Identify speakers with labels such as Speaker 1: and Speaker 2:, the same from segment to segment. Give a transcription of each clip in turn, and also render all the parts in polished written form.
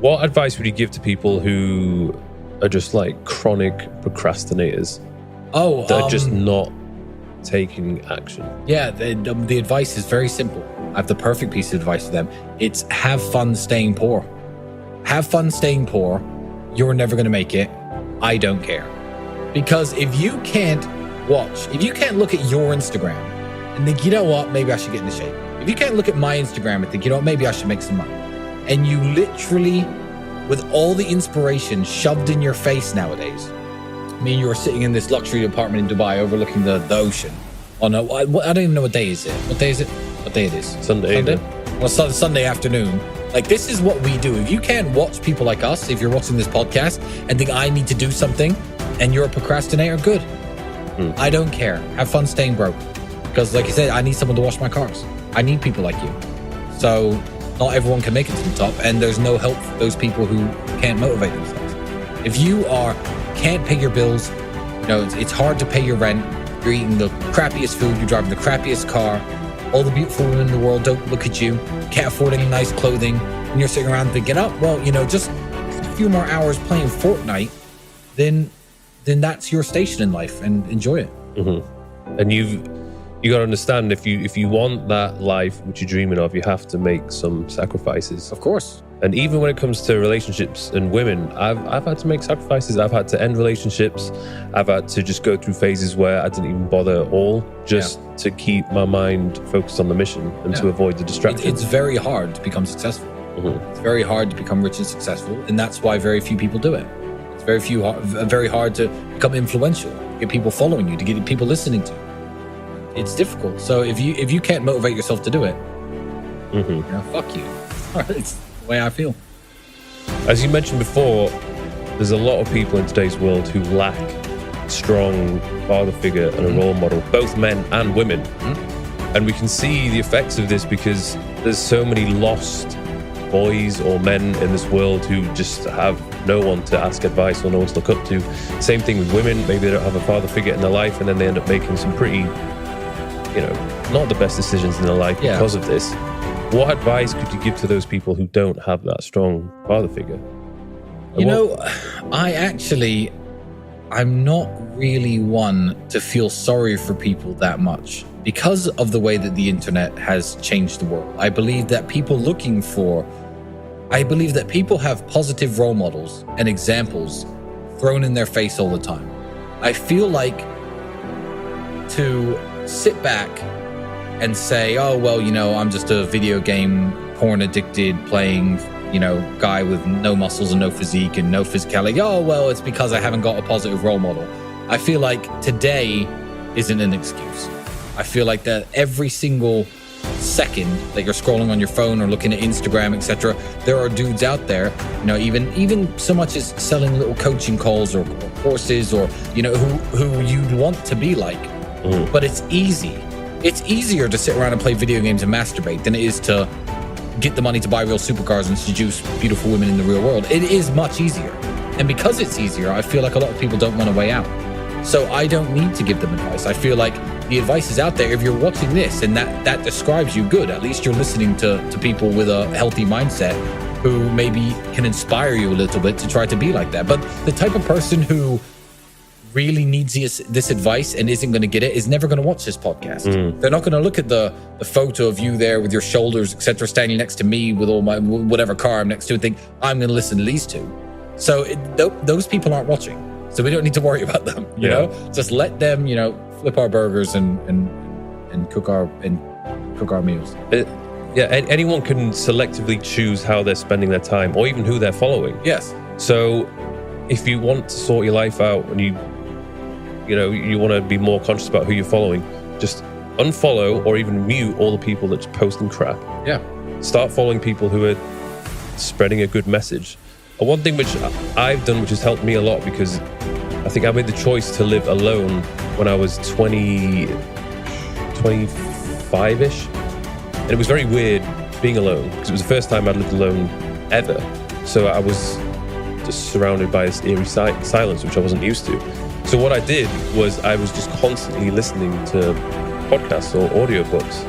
Speaker 1: What advice would you give to people who are just like chronic procrastinators? That are just not taking action?
Speaker 2: Yeah, the advice is very simple. I have the perfect piece of advice for them. It's have fun staying poor. Have fun staying poor. You're never going to make it. I don't care. Because if you can't look at your Instagram and think, you know what, maybe I should get into shape. If you can't look at my Instagram and think, you know what, maybe I should make some money. And you literally, with all the inspiration shoved in your face nowadays, I mean, you were sitting in this luxury apartment in Dubai overlooking the ocean. Oh no, I don't even know what day is it. What day is it? What day it is?
Speaker 1: Sunday.
Speaker 2: Well, Sunday afternoon. Like, this is what we do. If you can't watch people like us, if you're watching this podcast and think I need to do something and you're a procrastinator, good. I don't care. Have fun staying broke. Because like you said, I need someone to wash my cars. I need people like you. So not everyone can make it to the top, and there's no help for those people who can't motivate themselves. If you can't pay your bills, it's hard to pay your rent, you're eating the crappiest food, you're driving the crappiest car, all the beautiful women in the world don't look at you, can't afford any nice clothing, and you're sitting around thinking, just a few more hours playing Fortnite, then that's your station in life, and enjoy it.
Speaker 1: And you got to understand, if you want that life which you're dreaming of, you have to make some sacrifices.
Speaker 2: Of course.
Speaker 1: And even when it comes to relationships and women, I've had to make sacrifices. I've had to end relationships. I've had to just go through phases where I didn't even bother at all, just to keep my mind focused on the mission and to avoid the distractions.
Speaker 2: It's very hard to become successful. It's very hard to become rich and successful, and that's why very few people do it. It's very hard to become influential, get people following you, to get people listening to you. It's difficult. So if you can't motivate yourself to do it, fuck you. It's the way I feel.
Speaker 1: As you mentioned before, there's a lot of people in today's world who lack a strong father figure and a role model, both men and women. And we can see the effects of this because there's so many lost boys or men in this world who just have no one to ask advice or no one to look up to. Same thing with women. Maybe they don't have a father figure in their life, and then they end up making some pretty, not the best decisions in their life because of this. What advice could you give to those people who don't have that strong father figure?
Speaker 2: I'm not really one to feel sorry for people that much because of the way that the internet has changed the world. I believe that people have positive role models and examples thrown in their face all the time. I feel like to sit back and say, I'm just a video game, porn addicted, playing, guy with no muscles and no physique and no physicality. It's because I haven't got a positive role model. I feel like today isn't an excuse. I feel like that every single second that you're scrolling on your phone or looking at Instagram, etc., there are dudes out there, even so much as selling little coaching calls or courses or, who you'd want to be like. But it's easy. It's easier to sit around and play video games and masturbate than it is to get the money to buy real supercars and seduce beautiful women in the real world. It is much easier. And because it's easier, I feel like a lot of people don't want a way out. So I don't need to give them advice. I feel like the advice is out there. If you're watching this and that describes you, good. At least you're listening to people with a healthy mindset who maybe can inspire you a little bit to try to be like that. But the type of person who really needs this advice and isn't going to get it is never going to watch this podcast. They're not going to look at the photo of you there with your shoulders, etc., standing next to me with all my whatever car I'm next to and think, I'm going to listen to these two. So those people aren't watching. So we don't need to worry about them, you know? Just let them, flip our burgers and cook our meals.
Speaker 1: Anyone can selectively choose how they're spending their time or even who they're following.
Speaker 2: Yes.
Speaker 1: So if you want to sort your life out and you want to be more conscious about who you're following, just unfollow or even mute all the people that are posting crap.
Speaker 2: Yeah.
Speaker 1: Start following people who are spreading a good message. And one thing which I've done, which has helped me a lot, because I think I made the choice to live alone when I was 25-ish. And it was very weird being alone because it was the first time I'd lived alone ever. So I was just surrounded by this eerie silence, which I wasn't used to. So what I did was I was just constantly listening to podcasts or audiobooks.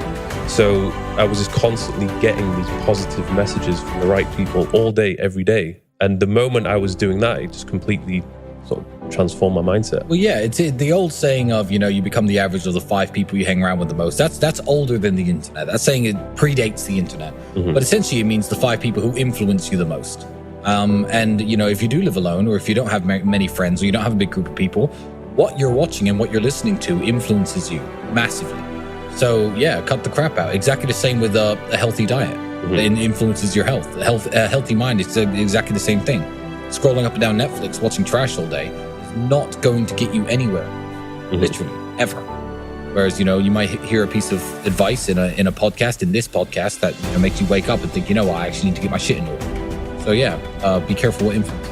Speaker 1: So I was just constantly getting these positive messages from the right people all day, every day. And the moment I was doing that, it just completely sort of transformed my mindset.
Speaker 2: Well, yeah, it's the old saying of, you become the average of the 5 people you hang around with the most. That's older than the internet. That saying, it predates the internet. But essentially it means the 5 people who influence you the most. And if you do live alone, or if you don't have many friends, or you don't have a big group of people, what you're watching and what you're listening to influences you massively. So yeah, cut the crap out. Exactly the same with a healthy diet. It influences your health. A healthy mind is exactly the same thing. Scrolling up and down Netflix, watching trash all day is not going to get you anywhere, literally, ever. Whereas, you might hear a piece of advice in a podcast, in this podcast, that makes you wake up and think, I actually need to get my shit in order. So yeah, be careful what influence.